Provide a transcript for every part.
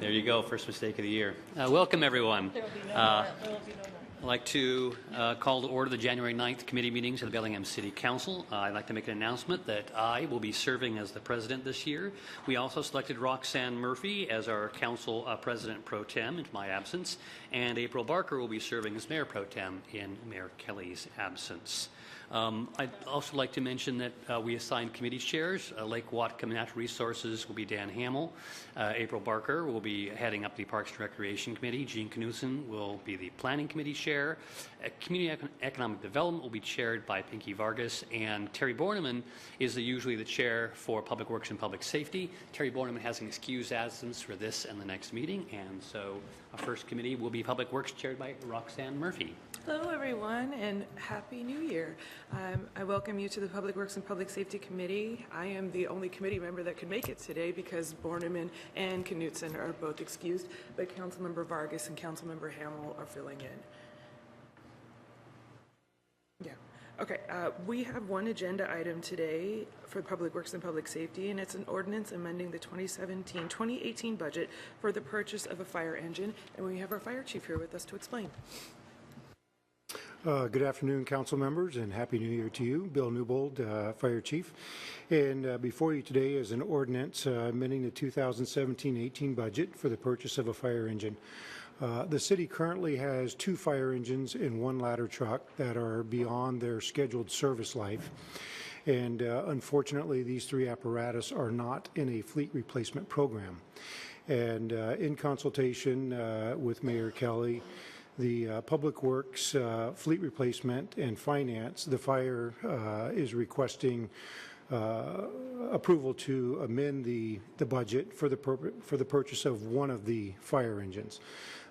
There you go, first mistake of the year. Welcome, everyone. I'd like to call to order the January 9th committee meetings of the Bellingham City Council. I'd like to make an announcement that I will be serving as the president this year. We also selected Roxanne Murphy as our council president pro tem in my absence, and April Barker will be serving as mayor pro tem in Mayor Kelly's absence. I'd also like to mention that we assigned committee chairs. Lake Whatcom Natural Resources will be Dan Hamill. April Barker will be heading up the Parks and Recreation Committee. Jean Knudsen will be the Planning Committee chair. Community Economic Development will be chaired by Pinky Vargas, and Terry Borneman is usually the chair for Public Works and Public Safety. Terry Borneman has an excused absence for this and the next meeting, and so our first committee will be Public Works, chaired by Roxanne Murphy. Hello, everyone, and Happy New Year. I welcome you to the Public Works and Public Safety Committee. I am the only committee member that could make it today because Borneman and Knudsen are both excused, but Councilmember Vargas and Councilmember Hamill are filling in. Yeah. Okay, we have one agenda item today for Public Works and Public Safety, and it's an ordinance amending the 2017-2018 budget for the purchase of a fire engine, and we have our fire chief here with us to explain. Good afternoon, council members, and Happy New Year to you. Bill Newbold, Fire Chief. And before you today is an ordinance amending the 2017-18 budget for the purchase of a fire engine. The city currently has 2 fire engines and 1 ladder truck that are beyond their scheduled service life. And unfortunately, these 3 apparatus are not in a fleet replacement program. And in consultation with Mayor Kelly, the Public Works Fleet Replacement and Finance, the fire is requesting approval to amend the budget for the purchase of 1 of the fire engines.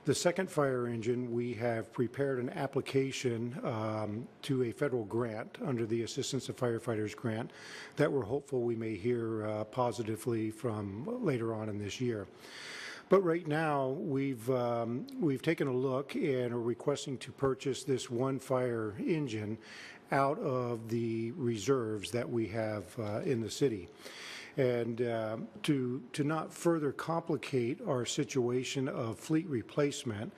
The second fire engine, we have prepared an application to a federal grant under the Assistance of Firefighters grant that we're hopeful we may hear positively from later on in this year. But right now, we've taken a look and are requesting to purchase this 1 fire engine out of the reserves that we have in the city. And to not further complicate our situation of fleet replacement,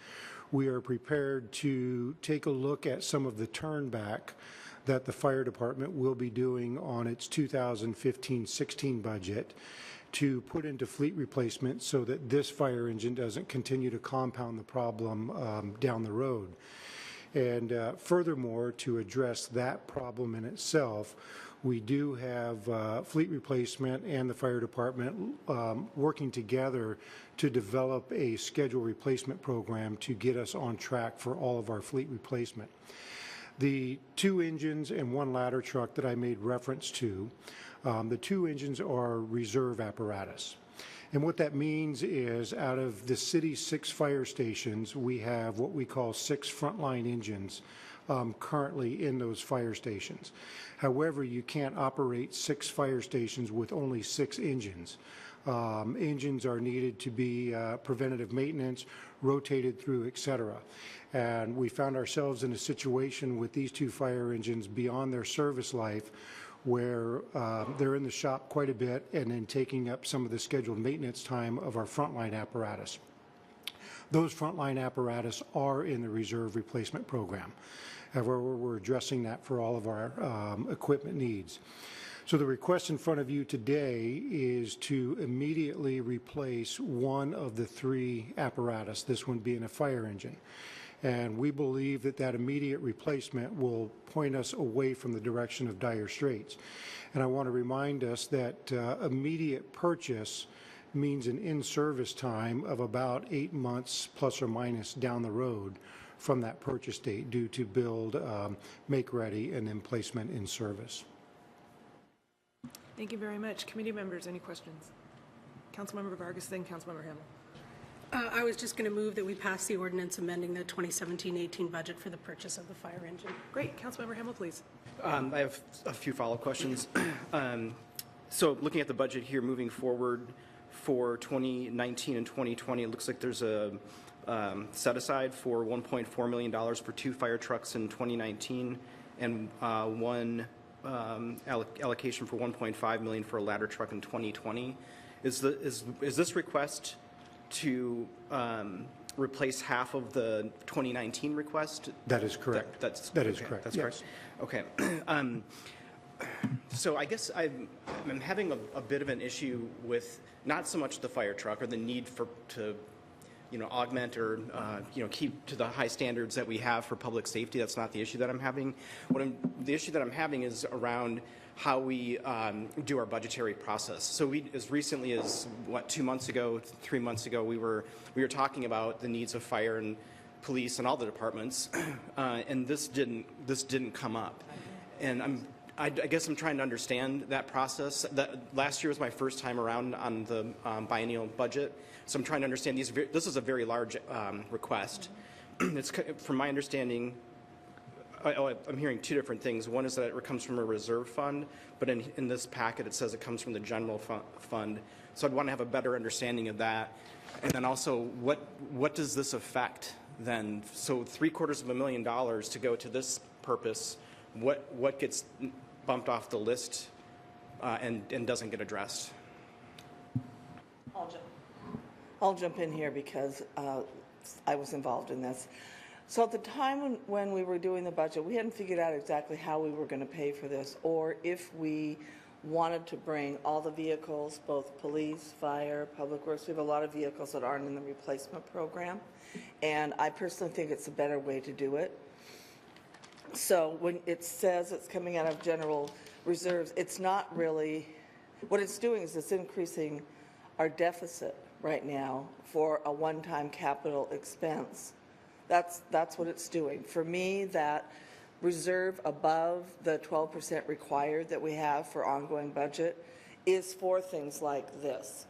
we are prepared to take a look at some of the turnback that the fire department will be doing on its 2015-16 budget to put into fleet replacement so that this fire engine doesn't continue to compound the problem down the road. And furthermore, to address that problem in itself, we do have fleet replacement and the fire department working together to develop a scheduled replacement program to get us on track for all of our fleet replacement. The 2 engines and 1 ladder truck that I made reference to, the 2 engines are reserve apparatus. And what that means is out of the city's 6 fire stations, we have what we call 6 frontline engines currently in those fire stations. However, you can't operate 6 fire stations with only 6 engines. Engines are needed to be preventative maintenance, rotated through, etc. And we found ourselves in a situation with these 2 fire engines beyond their service life where they're in the shop quite a bit and then taking up some of the scheduled maintenance time of our frontline apparatus. Those frontline apparatus are in the reserve replacement program. However, we're addressing that for all of our equipment needs. So the request in front of you today is to immediately replace 1 of the 3 apparatus, this one being a fire engine. And we believe that that immediate replacement will point us away from the direction of dire straits. And I want to remind us that immediate purchase means an in-service time of about 8 months plus or minus down the road from that purchase date due to build, make ready, and then placement in service. Thank you very much. Committee members, any questions? Councilmember Vargas, then Councilmember Hamill. I was just going to move that we pass the ordinance amending the 2017-18 budget for the purchase of the fire engine. Great. Councilmember Hamill, please. I have a few follow-up questions. So looking at the budget here moving forward for 2019 and 2020, it looks like there's a set aside for $1.4 million for 2 fire trucks in 2019 and 1 allocation for $1.5 million for a ladder truck in 2020. Is this request to replace half of the 2019 request? That is correct. That is okay, correct. That's Yes. correct. Okay. So I guess I'm having a bit of an issue with not so much the fire truck or the need to augment or, keep to the high standards that we have for public safety. That's not the issue that I'm having. The issue that I'm having is around how we do our budgetary process. So we, as recently as, 2 months ago, 3 months ago, we were talking about the needs of fire and police and all the departments, and this didn't come up. And I guess I'm trying to understand that process. That last year was my first time around on the biennial budget, so I'm trying to understand this is a very large request. It's, from my understanding, I'm hearing two different things. One is that it comes from a reserve fund, but in this packet it says it comes from the general fund. So I'd want to have a better understanding of that. And then also, what does this affect then? So $750,000 to go to this purpose. What gets bumped off the list and doesn't get addressed? I'll jump in here because I was involved in this. So at the time when we were doing the budget, we hadn't figured out exactly how we were going to pay for this, or if we wanted to bring all the vehicles, both police, fire, public works. We have a lot of vehicles that aren't in the replacement program, and I personally think it's a better way to do it. So when it says it's coming out of general reserves, it's not really, what it's doing is it's increasing our deficit right now for a one-time capital expense. That's what it's doing. For me, that reserve above the 12% required that we have for ongoing budget is for things like this.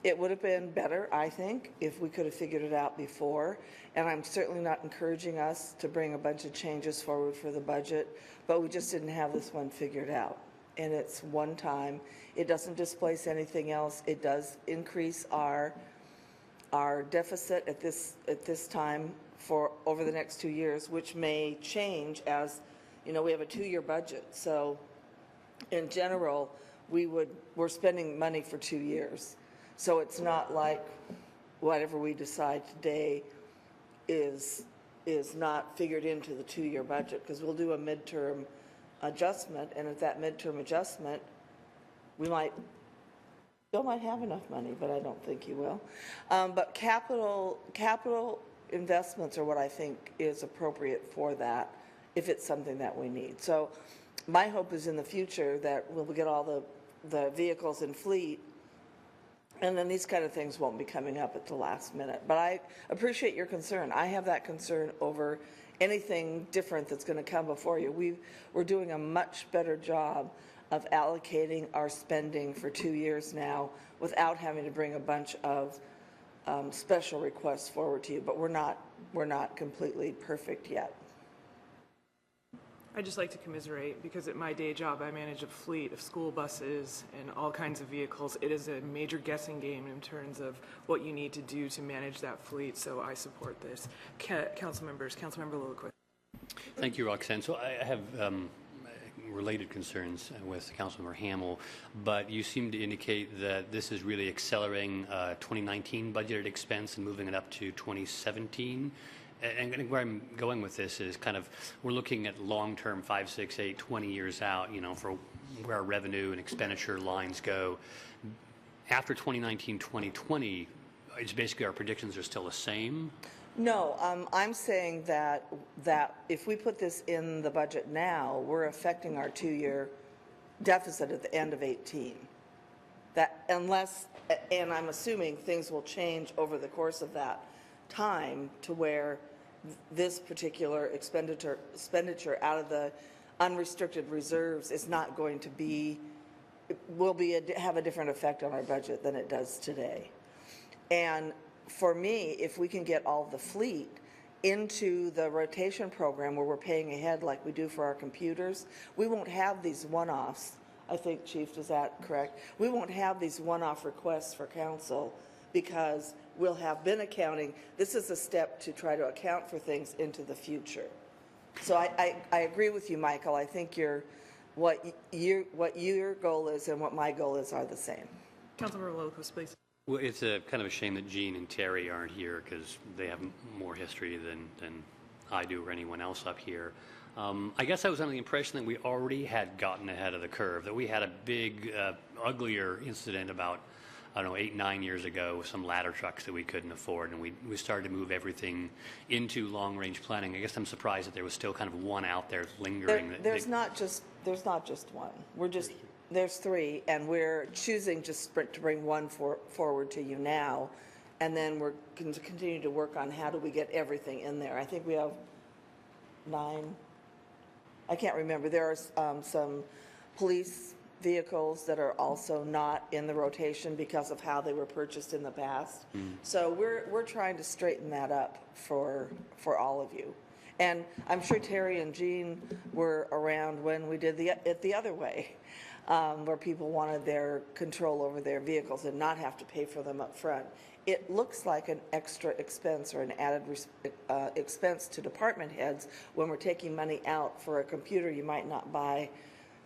It would have been better, I think, if we could have figured it out before, and I'm certainly not encouraging us to bring a bunch of changes forward for the budget, but we just didn't have this one figured out. And it's one time. It doesn't displace anything else. It does increase our deficit at this time for over the next 2 years, which may change as, we have a 2-year budget. So in general, we're spending money for 2 years. So it's not like whatever we decide today is not figured into the 2-year budget, because we'll do a midterm adjustment, and at that midterm adjustment, Bill might have enough money, but I don't think he will. But capital investments are what I think is appropriate for that, if it's something that we need. So my hope is in the future that we'll get all the vehicles in fleet, and then these kind of things won't be coming up at the last minute. But I appreciate your concern. I have that concern over anything different that's going to come before you. We're doing a much better job of allocating our spending for 2 years now without having to bring a bunch of special requests forward to you. But we're not completely perfect yet. I'd just like to commiserate, because at my day job, I manage a fleet of school buses and all kinds of vehicles. It is a major guessing game in terms of what you need to do to manage that fleet, so I support this. Council members, Councilmember Lillquist. Thank you, Roxanne. So I have related concerns with Councilmember Hamel, but you seem to indicate that this is really accelerating 2019 budgeted expense and moving it up to 2017. And where I'm going with this is kind of, we're looking at long-term, 5, 6, 8, 20 years out, for where our revenue and expenditure lines go. After 2019, 2020, it's basically our predictions are still the same? No, I'm saying that if we put this in the budget now, we're affecting our 2-year deficit at the end of 18. That unless, and I'm assuming things will change over the course of that time to where this particular expenditure out of the unrestricted reserves is not going to be, have a different effect on our budget than it does today. And for me, if we can get all the fleet into the rotation program where we're paying ahead like we do for our computers, we won't have these one-offs. I think, Chief, is that correct? We won't have these one-off requests for council because we'll have been accounting. This is a step to try to account for things into the future. So I agree with you, Michael. I think what your goal is and what my goal is are the same. Councilmember Lillquist, please. Well, it's a kind of a shame that Gene and Terry aren't here because they have more history than I do or anyone else up here. I guess I was under the impression that we already had gotten ahead of the curve, that we had a big, uglier incident about, I don't know, 8, 9 years ago with some ladder trucks that we couldn't afford, and we started to move everything into long-range planning. I guess I'm surprised that there was still kind of one out there lingering. There's not just one. There's 3, and we're choosing just to bring one forward to you now, and then we're going to continue to work on how do we get everything in there. I think we have 9. I can't remember. There are some police vehicles that are also not in the rotation because of how they were purchased in the past. So we're trying to straighten that up for all of you. And I'm sure Terry and Jean were around when we did it the other way, where people wanted their control over their vehicles and not have to pay for them up front. It looks like an extra expense or an added expense to department heads when we're taking money out for a computer you might not buy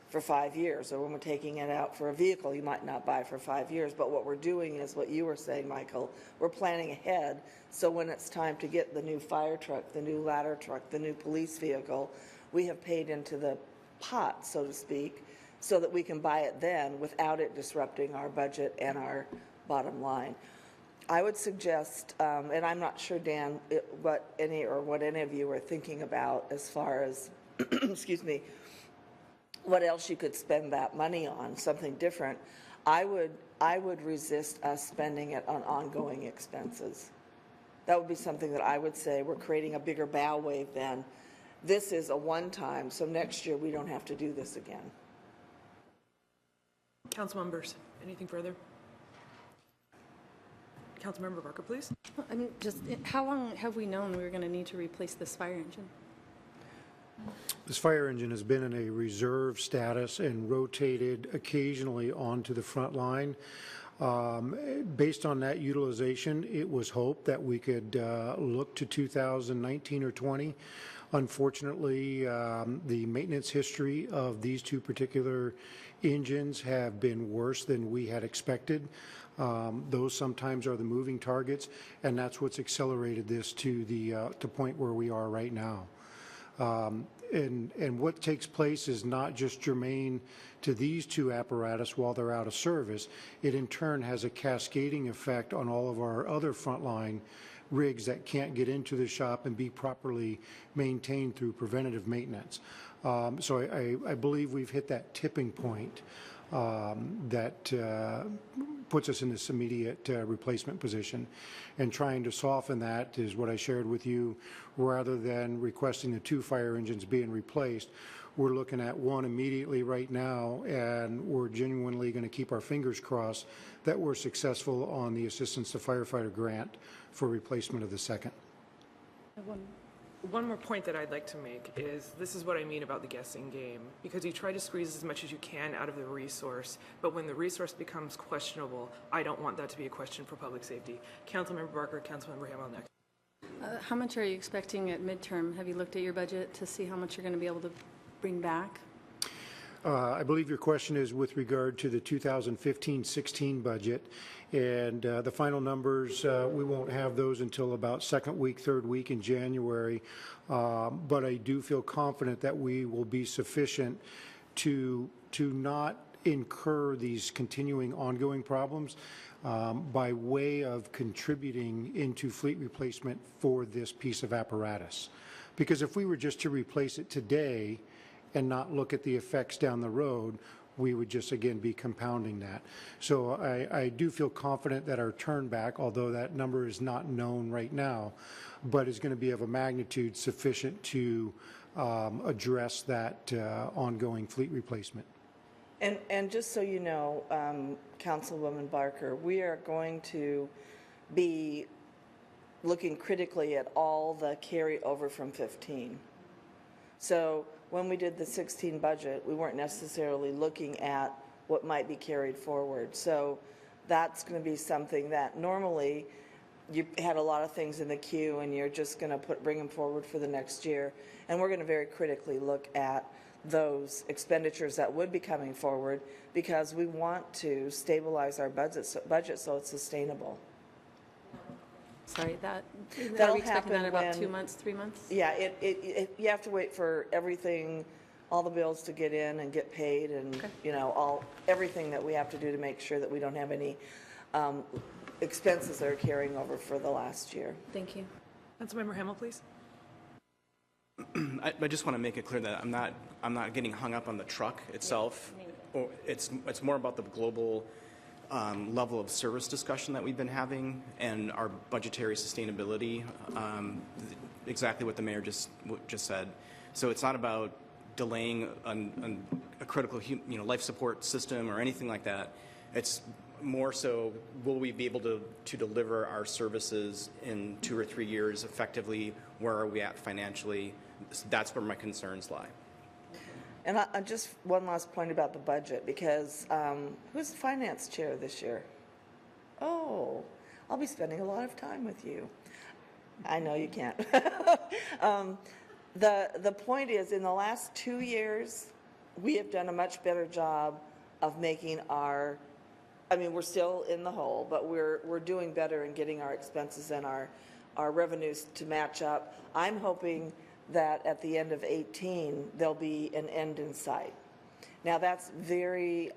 for 5 years, or when we're taking it out for a vehicle you might not buy for 5 years. But what we're doing is what you were saying, Michael, we're planning ahead, so when it's time to get the new fire truck, the new ladder truck, the new police vehicle, we have paid into the pot, so to speak, so that we can buy it then without it disrupting our budget and our bottom line. I would suggest, and I'm not sure, Dan, what any of you are thinking about as far as, excuse me, what else you could spend that money on, something different. I would resist us spending it on ongoing expenses. That would be something that I would say we're creating a bigger bow wave than this is a one-time, so next year we don't have to do this again. Council members, anything further? Councilmember Barker, please. I mean, just how long have we known we were going to need to replace this fire engine? This fire engine has been in a reserve status and rotated occasionally onto the front line. Based on that utilization, it was hoped that we could look to 2019 or 20. Unfortunately, the maintenance history of these 2 particular engines have been worse than we had expected. Those sometimes are the moving targets, and that's what's accelerated this to the point where we are right now. And what takes place is not just germane to these 2 apparatus while they're out of service. It in turn has a cascading effect on all of our other frontline rigs that can't get into the shop and be properly maintained through preventative maintenance. So I believe we've hit that tipping point that puts us in this immediate replacement position. And trying to soften that is what I shared with you. Rather than requesting the 2 fire engines being replaced, we're looking at 1 immediately right now, and we're genuinely going to keep our fingers crossed that we're successful on the Assistance to Firefighter grant for replacement of the 2nd. One more point that I'd like to make is this is what I mean about the guessing game, because you try to squeeze as much as you can out of the resource, but when the resource becomes questionable, I don't want that to be a question for public safety. Councilmember Barker, Councilmember Hamel next. How much are you expecting at midterm? Have you looked at your budget to see how much you're going to be able to bring back? I believe your question is with regard to the 2015-16 budget, and the final numbers, we won't have those until about 2nd week, 3rd week in January, but I do feel confident that we will be sufficient to not incur these continuing ongoing problems by way of contributing into fleet replacement for this piece of apparatus. Because if we were just to replace it today and not look at the effects down the road, we would just again be compounding that. So I do feel confident that our turn back, although that number is not known right now, but is going to be of a magnitude sufficient to address that ongoing fleet replacement. And just so you know, Councilwoman Barker, we are going to be looking critically at all the carryover from 15. So when we did the 16 budget, we weren't necessarily looking at what might be carried forward. So that's going to be something that normally you had a lot of things in the queue and you're just going to bring them forward for the next year. And we're going to very critically look at those expenditures that would be coming forward because we want to stabilize our budget so it's sustainable. Sorry, are That'll we expecting that happen about when- 2 months, 3 months? Yeah, you have to wait for everything, all the bills to get in and get paid and, you know, everything that we have to do to make sure that we don't have any expenses that are carrying over for the last year. Thank you. Councilmember Hamel, please. I just want to make it clear that I'm not getting hung up on the truck itself. Or it's more about the global level of service discussion that we've been having and our budgetary sustainability. Exactly what the mayor just said. So it's not about delaying a critical life support system or anything like that. It's more so, will we be able to deliver our services in 2 or 3 years effectively? Where are we at financially? That's where my concerns lie. And just one last point about the budget, because who's the finance chair this year? Oh, I'll be spending a lot of time with you. I know you can't. The point is, in the last 2 years, we have done a much better job of making our, I mean, we're still in the hole, but we're doing better in getting our expenses and our revenues to match up. I'm hoping that at the end of 18, there'll be an end in sight. Now, that's very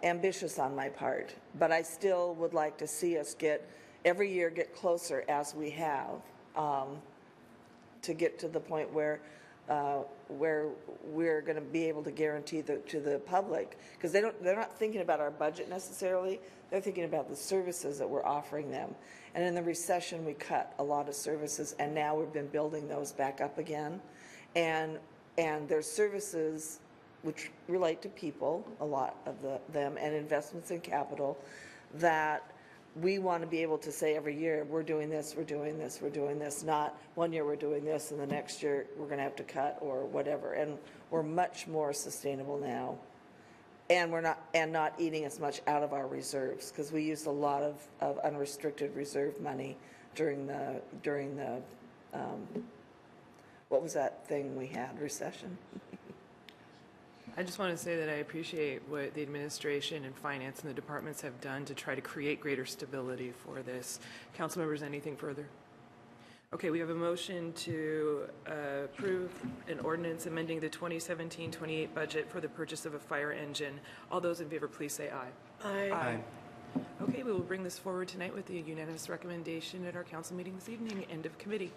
ambitious on my part, but I still would like to see us every year get closer as we have to get to the point where we're going to be able to guarantee to the public, because they're not thinking about our budget necessarily, they're thinking about the services that we're offering them. And in the recession, we cut a lot of services, and now we've been building those back up again. And there's services which relate to people, a lot of them, and investments in capital that we want to be able to say every year, we're doing this, we're doing this, we're doing this, not 1 year we're doing this and the next year we're going to have to cut or whatever. And we're much more sustainable now. And we're not eating as much out of our reserves, because we used a lot of unrestricted reserve money during the what was that thing we had, recession? I just want to say that I appreciate what the administration and finance and the departments have done to try to create greater stability for this. Council members, anything further? Okay, we have a motion to approve an ordinance amending the 2017-28 budget for the purchase of a fire engine. All those in favor, please say aye. Aye. Okay, we will bring this forward tonight with the unanimous recommendation at our council meeting this evening. End of committee.